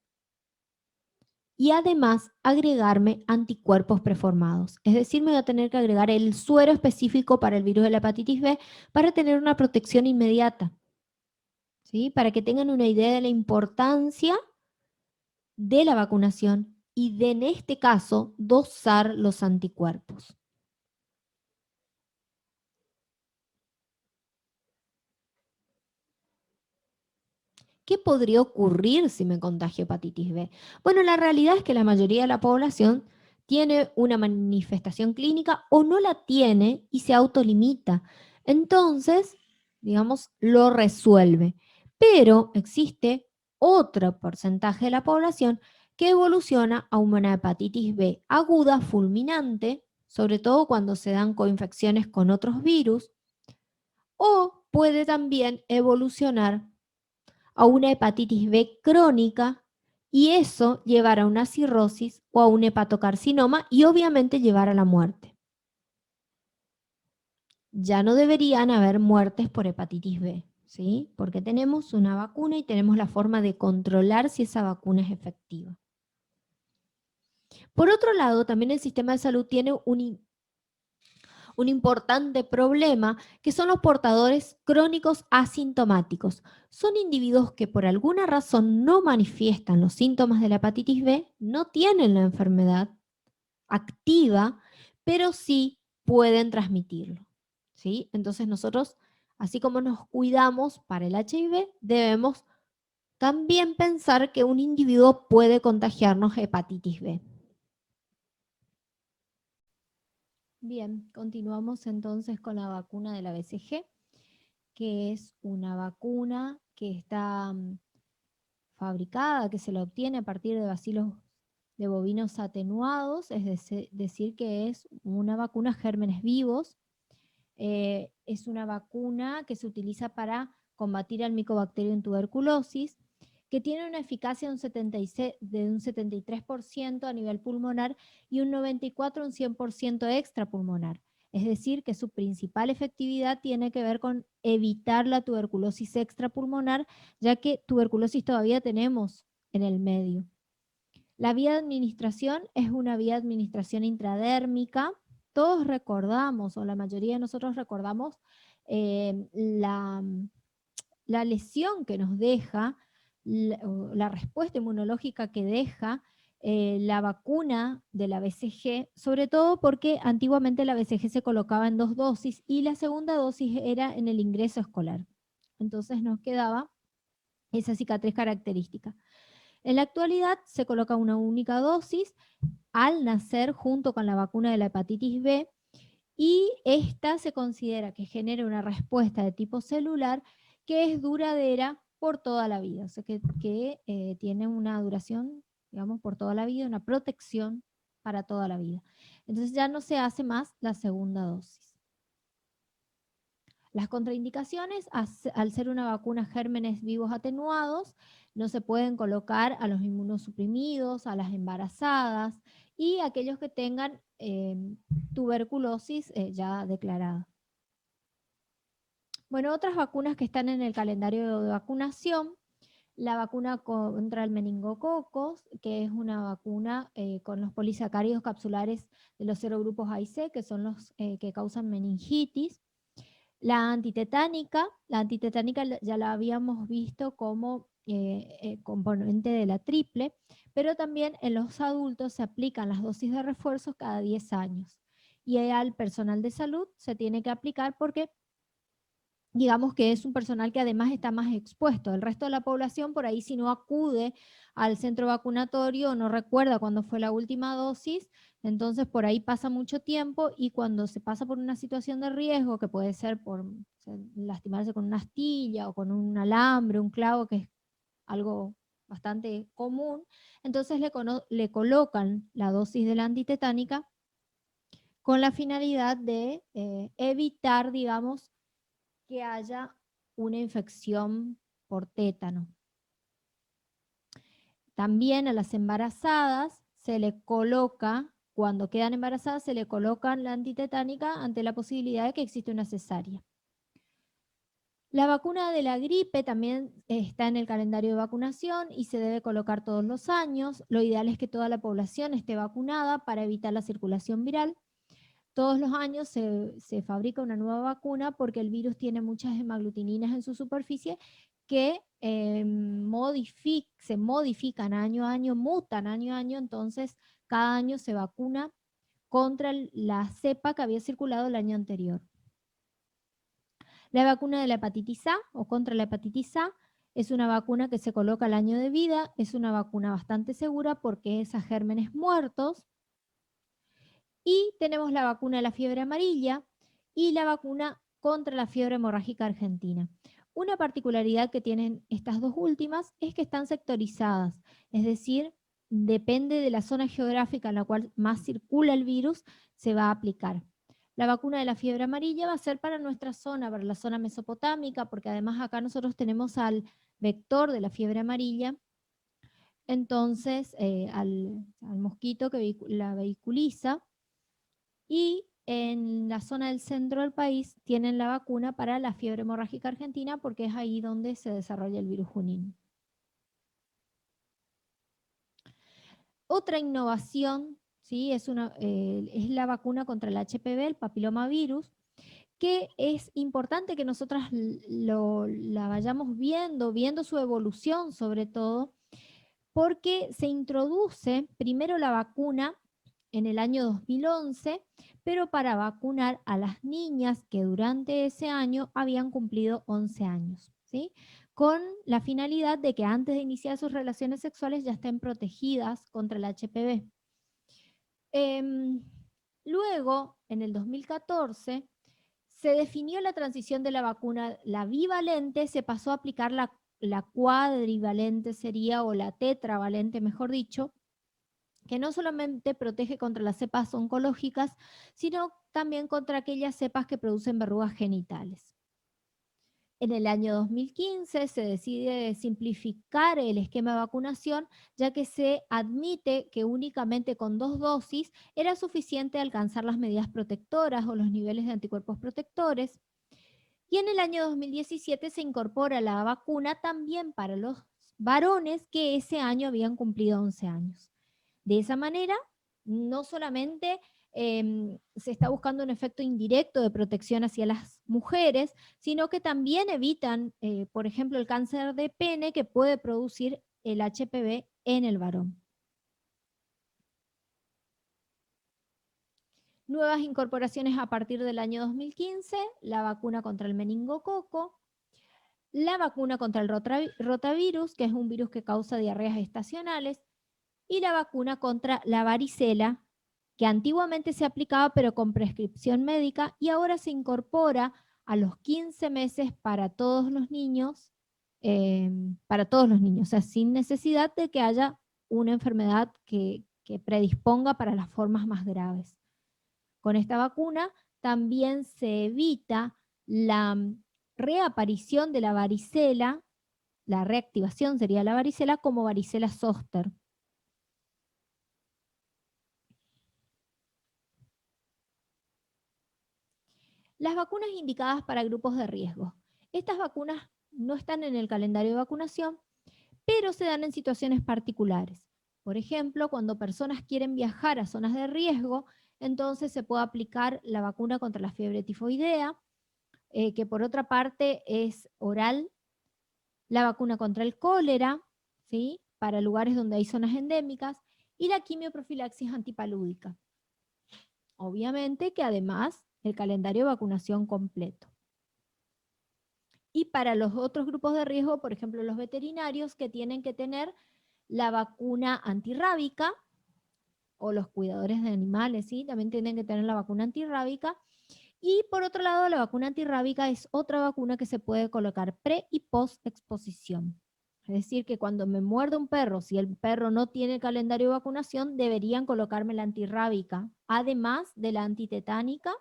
y además agregarme anticuerpos preformados. Es decir, me voy a tener que agregar el suero específico para el virus de la hepatitis B para tener una protección inmediata. ¿Sí? Para que tengan una idea de la importancia de la vacunación y de, en este caso, dosar los anticuerpos. ¿Qué podría ocurrir si me contagio hepatitis B? Bueno, la realidad es que la mayoría de la población tiene una manifestación clínica o no la tiene y se autolimita. Entonces, digamos, lo resuelve. Pero existe otro porcentaje de la población que evoluciona a una hepatitis B aguda fulminante, sobre todo cuando se dan coinfecciones con otros virus, o puede también evolucionar a una hepatitis B crónica y eso llevar a una cirrosis o a un hepatocarcinoma y obviamente llevar a la muerte. Ya no deberían haber muertes por hepatitis B, ¿sí? Porque tenemos una vacuna y tenemos la forma de controlar si esa vacuna es efectiva. Por otro lado, también el sistema de salud tiene un importante problema que son los portadores crónicos asintomáticos. Son individuos que por alguna razón no manifiestan los síntomas de la hepatitis B, no tienen la enfermedad activa, pero sí pueden transmitirlo, ¿sí? Entonces nosotros, así como nos cuidamos para el HIV, debemos también pensar que un individuo puede contagiarnos hepatitis B. Bien, continuamos entonces con la vacuna de la BCG, que es una vacuna que está fabricada, que se la obtiene a partir de bacilos de bovinos atenuados, es decir, que es una vacuna gérmenes vivos. Es una vacuna que se utiliza para combatir al Mycobacterium tuberculosis, que tiene una eficacia de un 73% a nivel pulmonar y un 94% a un 100% extrapulmonar. Es decir, que su principal efectividad tiene que ver con evitar la tuberculosis extrapulmonar, ya que tuberculosis todavía tenemos en el medio. La vía de administración es una vía de administración intradérmica. Todos recordamos, o la mayoría de nosotros recordamos, la lesión que nos deja, la respuesta inmunológica que deja la vacuna de la BCG, sobre todo porque antiguamente la BCG se colocaba en 2 dosis y la segunda dosis era en el ingreso escolar. Entonces nos quedaba esa cicatriz característica. En la actualidad se coloca una única dosis al nacer junto con la vacuna de la hepatitis B y esta se considera que genera una respuesta de tipo celular que es duradera por toda la vida, o sea que tiene una duración digamos, por toda la vida, una protección para toda la vida. Entonces ya no se hace más la segunda dosis. Las contraindicaciones, al ser una vacuna gérmenes vivos atenuados, no se pueden colocar a los inmunosuprimidos, a las embarazadas y a aquellos que tengan tuberculosis ya declarada. Bueno, otras vacunas que están en el calendario de vacunación, la vacuna contra el meningococos, que es una vacuna con los polisacáridos capsulares de los serogrupos A y C, que son los que causan meningitis. La antitetánica ya la habíamos visto como componente de la triple, pero también en los adultos se aplican las dosis de refuerzos cada 10 años. Y al personal de salud se tiene que aplicar porque digamos que es un personal que además está más expuesto. El resto de la población por ahí si no acude al centro vacunatorio o no recuerda cuándo fue la última dosis, entonces por ahí pasa mucho tiempo y cuando se pasa por una situación de riesgo, que puede ser por lastimarse con una astilla o con un alambre, un clavo, que es algo bastante común, entonces le colocan la dosis de la antitetánica con la finalidad de evitar, digamos, que haya una infección por tétano. También a las embarazadas se le coloca, cuando quedan embarazadas, se le coloca la antitetánica ante la posibilidad de que existe una cesárea. La vacuna de la gripe también está en el calendario de vacunación y se debe colocar todos los años. Lo ideal es que toda la población esté vacunada para evitar la circulación viral. Todos los años se fabrica una nueva vacuna porque el virus tiene muchas hemaglutininas en su superficie que se modifican año a año, mutan año a año, entonces cada año se vacuna contra la cepa que había circulado el año anterior. La vacuna de la hepatitis A o contra la hepatitis A es una vacuna que se coloca al año de vida, es una vacuna bastante segura porque es a gérmenes muertos. Y tenemos la vacuna de la fiebre amarilla y la vacuna contra la fiebre hemorrágica argentina. Una particularidad que tienen estas dos últimas es que están sectorizadas, es decir, depende de la zona geográfica en la cual más circula el virus, se va a aplicar. La vacuna de la fiebre amarilla va a ser para nuestra zona, para la zona mesopotámica, porque además acá nosotros tenemos al vector de la fiebre amarilla, entonces al mosquito que la vehiculiza. Y en la zona del centro del país tienen la vacuna para la fiebre hemorrágica argentina porque es ahí donde se desarrolla el virus Junín. Otra innovación, ¿sí? es la vacuna contra el HPV, el papilomavirus, que es importante que nosotras la vayamos viendo su evolución sobre todo, porque se introduce primero la vacuna en el año 2011, pero para vacunar a las niñas que durante ese año habían cumplido 11 años, ¿sí? Con la finalidad de que antes de iniciar sus relaciones sexuales ya estén protegidas contra el HPV. Luego, en el 2014, se definió la transición de la vacuna, la bivalente, se pasó a aplicar la cuadrivalente sería, o la tetravalente, mejor dicho, que no solamente protege contra las cepas oncológicas, sino también contra aquellas cepas que producen verrugas genitales. En el año 2015 se decide simplificar el esquema de vacunación, ya que se admite que únicamente con 2 dosis era suficiente alcanzar las medidas protectoras o los niveles de anticuerpos protectores. Y en el año 2017 se incorpora la vacuna también para los varones que ese año habían cumplido 11 años. De esa manera, no solamente se está buscando un efecto indirecto de protección hacia las mujeres, sino que también evitan, por ejemplo, el cáncer de pene que puede producir el HPV en el varón. Nuevas incorporaciones a partir del año 2015, la vacuna contra el meningococo, la vacuna contra el rotavirus, que es un virus que causa diarreas estacionales, y la vacuna contra la varicela, que antiguamente se aplicaba pero con prescripción médica y ahora se incorpora a los 15 meses para todos los niños, o sea, sin necesidad de que haya una enfermedad que predisponga para las formas más graves. Con esta vacuna también se evita la reaparición de la varicela, la reactivación sería la varicela como varicela zóster. Las vacunas indicadas para grupos de riesgo. Estas vacunas no están en el calendario de vacunación, pero se dan en situaciones particulares. Por ejemplo, cuando personas quieren viajar a zonas de riesgo, entonces se puede aplicar la vacuna contra la fiebre tifoidea, que por otra parte es oral, la vacuna contra el cólera, ¿sí? Para lugares donde hay zonas endémicas, y la quimioprofilaxis antipalúdica. Obviamente que además el calendario de vacunación completo. Y para los otros grupos de riesgo, por ejemplo, los veterinarios que tienen que tener la vacuna antirrábica, o los cuidadores de animales, ¿sí? También tienen que tener la vacuna antirrábica. Y por otro lado, la vacuna antirrábica es otra vacuna que se puede colocar pre y post exposición. Es decir, que cuando me muerde un perro, si el perro no tiene calendario de vacunación, deberían colocarme la antirrábica, además de la antitetánica,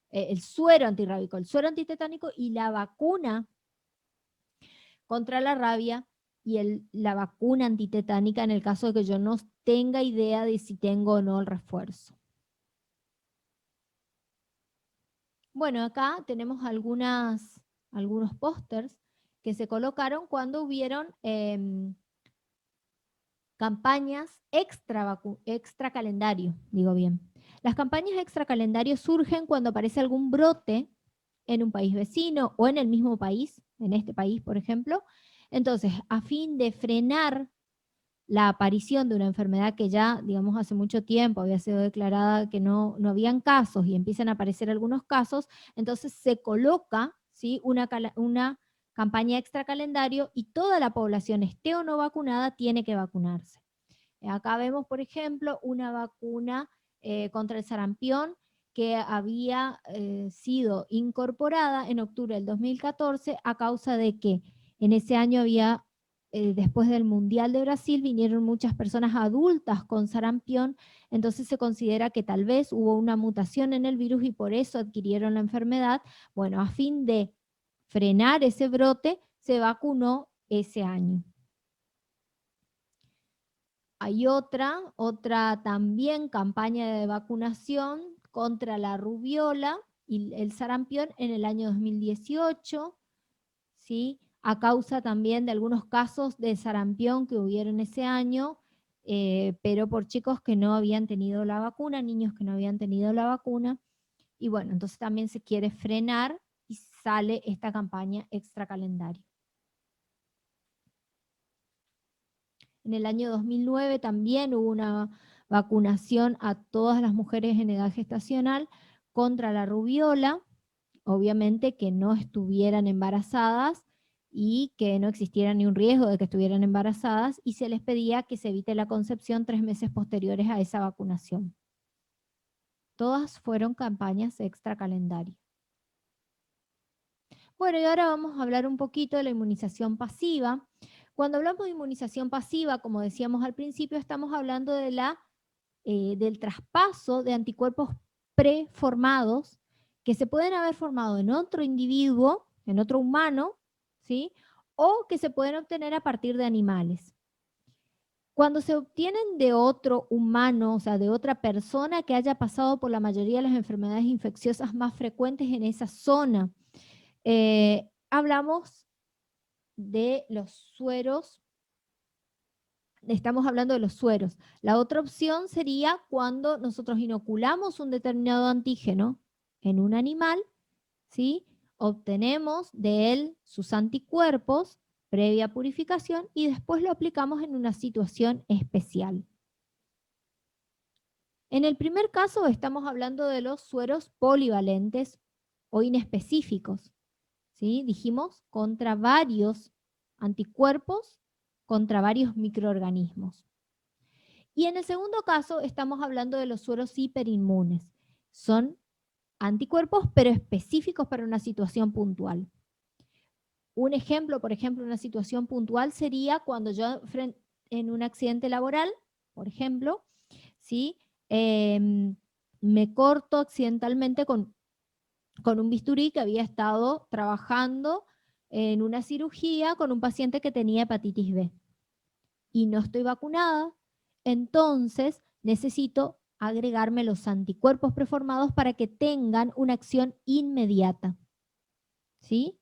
el suero antirrábico, el suero antitetánico y la vacuna contra la rabia y la vacuna antitetánica en el caso de que yo no tenga idea de si tengo o no el refuerzo. Bueno, acá tenemos algunos pósters que se colocaron cuando hubieron campañas extra calendario, digo bien. Las campañas extra calendario surgen cuando aparece algún brote en un país vecino o en el mismo país, en este país, por ejemplo. Entonces, a fin de frenar la aparición de una enfermedad que ya, digamos, hace mucho tiempo había sido declarada que no habían casos y empiezan a aparecer algunos casos, entonces se coloca, ¿sí?, una campaña extra calendario y toda la población, esté o no vacunada, tiene que vacunarse. Acá vemos, por ejemplo, una vacuna contra el sarampión que había sido incorporada en octubre del 2014 a causa de que en ese año había, después del Mundial de Brasil, vinieron muchas personas adultas con sarampión, entonces se considera que tal vez hubo una mutación en el virus y por eso adquirieron la enfermedad. Bueno, a fin de frenar ese brote, se vacunó ese año. Hay otra también campaña de vacunación contra la rubiola y el sarampión en el año 2018, ¿sí?, a causa también de algunos casos de sarampión que hubieron ese año, pero por chicos que no habían tenido la vacuna, niños que no habían tenido la vacuna. Y bueno, entonces también se quiere frenar y sale esta campaña extra calendario. En el año 2009 también hubo una vacunación a todas las mujeres en edad gestacional contra la rubiola, obviamente que no estuvieran embarazadas y que no existiera ni un riesgo de que estuvieran embarazadas, y se les pedía que se evite la concepción 3 meses posteriores a esa vacunación. Todas fueron campañas extra calendario. Bueno, y ahora vamos a hablar un poquito de la inmunización pasiva. Cuando hablamos de inmunización pasiva, como decíamos al principio, estamos hablando de del traspaso de anticuerpos preformados que se pueden haber formado en otro individuo, en otro humano, ¿sí?, o que se pueden obtener a partir de animales. Cuando se obtienen de otro humano, o sea, de otra persona que haya pasado por la mayoría de las enfermedades infecciosas más frecuentes en esa zona, hablamos de los sueros. Estamos hablando de los sueros. La otra opción sería cuando nosotros inoculamos un determinado antígeno en un animal, ¿sí?, obtenemos de él sus anticuerpos previa purificación y después lo aplicamos en una situación especial. En el primer caso estamos hablando de los sueros polivalentes o inespecíficos, ¿sí? Dijimos contra varios anticuerpos, contra varios microorganismos. Y en el segundo caso estamos hablando de los sueros hiperinmunes. Son anticuerpos, pero específicos para una situación puntual. Un ejemplo, por ejemplo, una situación puntual sería cuando yo en un accidente laboral, por ejemplo, ¿sí? Me corto accidentalmente con un bisturí que había estado trabajando en una cirugía con un paciente que tenía hepatitis B y no estoy vacunada, entonces necesito agregarme los anticuerpos preformados para que tengan una acción inmediata. ¿Sí?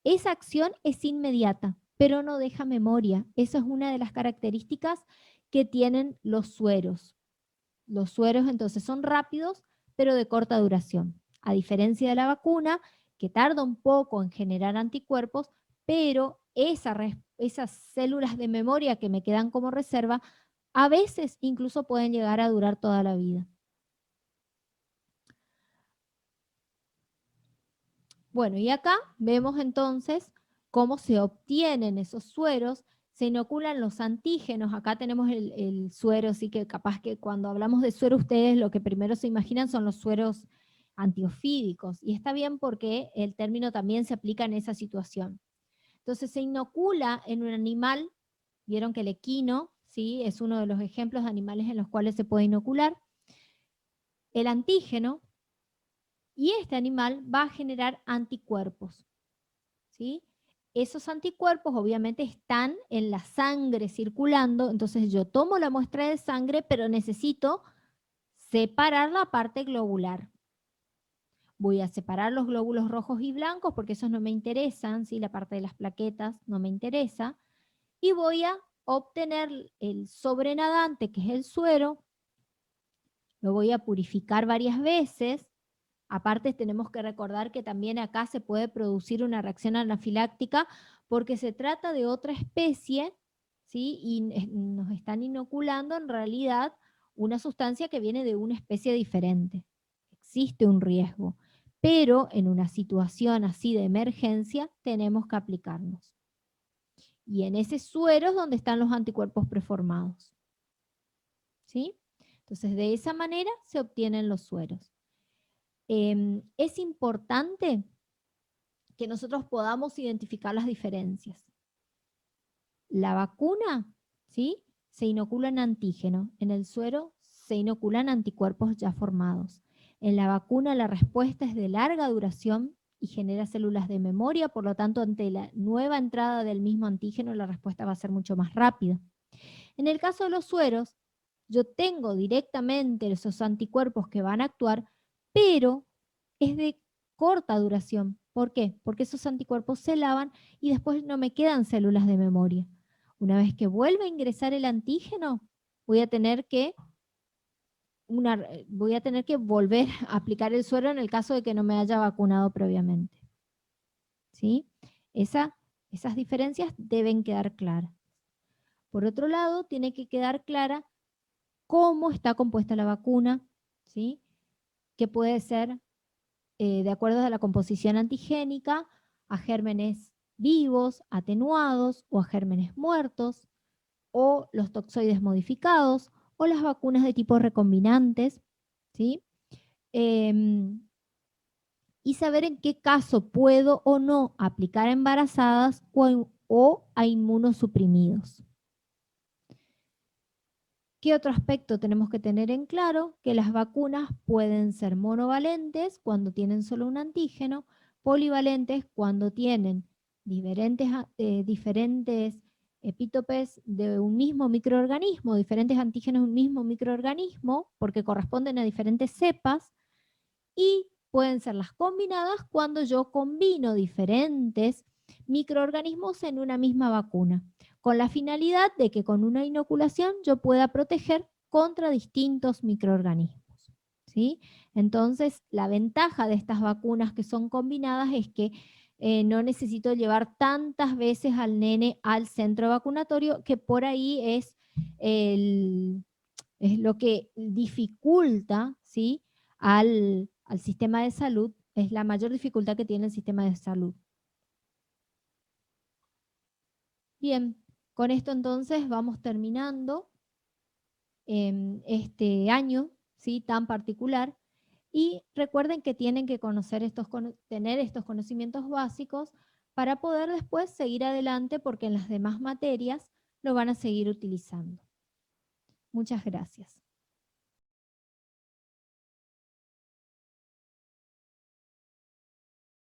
Esa acción es inmediata, pero no deja memoria. Esa es una de las características que tienen los sueros. Los sueros entonces son rápidos, pero de corta duración. A diferencia de la vacuna, que tarda un poco en generar anticuerpos, pero esas células de memoria que me quedan como reserva, a veces incluso pueden llegar a durar toda la vida. Bueno, y acá vemos entonces cómo se obtienen esos sueros, se inoculan los antígenos. Acá tenemos el suero, así que capaz que cuando hablamos de suero ustedes lo que primero se imaginan son los sueros antiofídicos. Y está bien porque el término también se aplica en esa situación. Entonces se inocula en un animal, vieron que el equino, ¿sí? Es uno de los ejemplos de animales en los cuales se puede inocular. El antígeno, y este animal va a generar anticuerpos, ¿sí? Esos anticuerpos obviamente están en la sangre circulando, entonces yo tomo la muestra de sangre, pero necesito separar la parte globular. Voy a separar los glóbulos rojos y blancos porque esos no me interesan, ¿sí? La parte de las plaquetas no me interesa. Y voy a obtener el sobrenadante, que es el suero, lo voy a purificar varias veces. Aparte tenemos que recordar que también acá se puede producir una reacción anafiláctica porque se trata de otra especie, ¿sí? Y nos están inoculando en realidad una sustancia que viene de una especie diferente. Existe un riesgo, pero en una situación así de emergencia tenemos que aplicarnos. Y en ese suero es donde están los anticuerpos preformados, ¿sí? Entonces de esa manera se obtienen los sueros. Es importante que nosotros podamos identificar las diferencias. La vacuna, ¿sí? Se inocula en antígeno. En el suero se inoculan anticuerpos ya formados. En la vacuna la respuesta es de larga duración y genera células de memoria, por lo tanto, ante la nueva entrada del mismo antígeno, la respuesta va a ser mucho más rápida. En el caso de los sueros, yo tengo directamente esos anticuerpos que van a actuar, pero es de corta duración. ¿Por qué? Porque esos anticuerpos se lavan y después no me quedan células de memoria. Una vez que vuelva a ingresar el antígeno, voy a tener que volver a aplicar el suero en el caso de que no me haya vacunado previamente. ¿Sí? Esas diferencias deben quedar claras. Por otro lado, tiene que quedar clara cómo está compuesta la vacuna, ¿sí? Que puede ser, de acuerdo a la composición antigénica, a gérmenes vivos, atenuados o a gérmenes muertos, o los toxoides modificados, o las vacunas de tipo recombinantes, ¿sí? Y saber en qué caso puedo o no aplicar a embarazadas o a inmunosuprimidos. ¿Qué otro aspecto tenemos que tener en claro? Que las vacunas pueden ser monovalentes cuando tienen solo un antígeno, polivalentes cuando tienen diferentes epítopes de un mismo microorganismo, diferentes antígenos de un mismo microorganismo, porque corresponden a diferentes cepas, y pueden ser las combinadas cuando yo combino diferentes microorganismos en una misma vacuna, con la finalidad de que con una inoculación yo pueda proteger contra distintos microorganismos, ¿sí? Entonces, la ventaja de estas vacunas que son combinadas es que no necesito llevar tantas veces al nene al centro vacunatorio, que por ahí es lo que dificulta, ¿sí? al sistema de salud, es la mayor dificultad que tiene el sistema de salud. Bien, con esto entonces vamos terminando este año, ¿sí? Tan particular. Y recuerden que tienen que tener estos conocimientos básicos para poder después seguir adelante, porque en las demás materias lo van a seguir utilizando. Muchas gracias.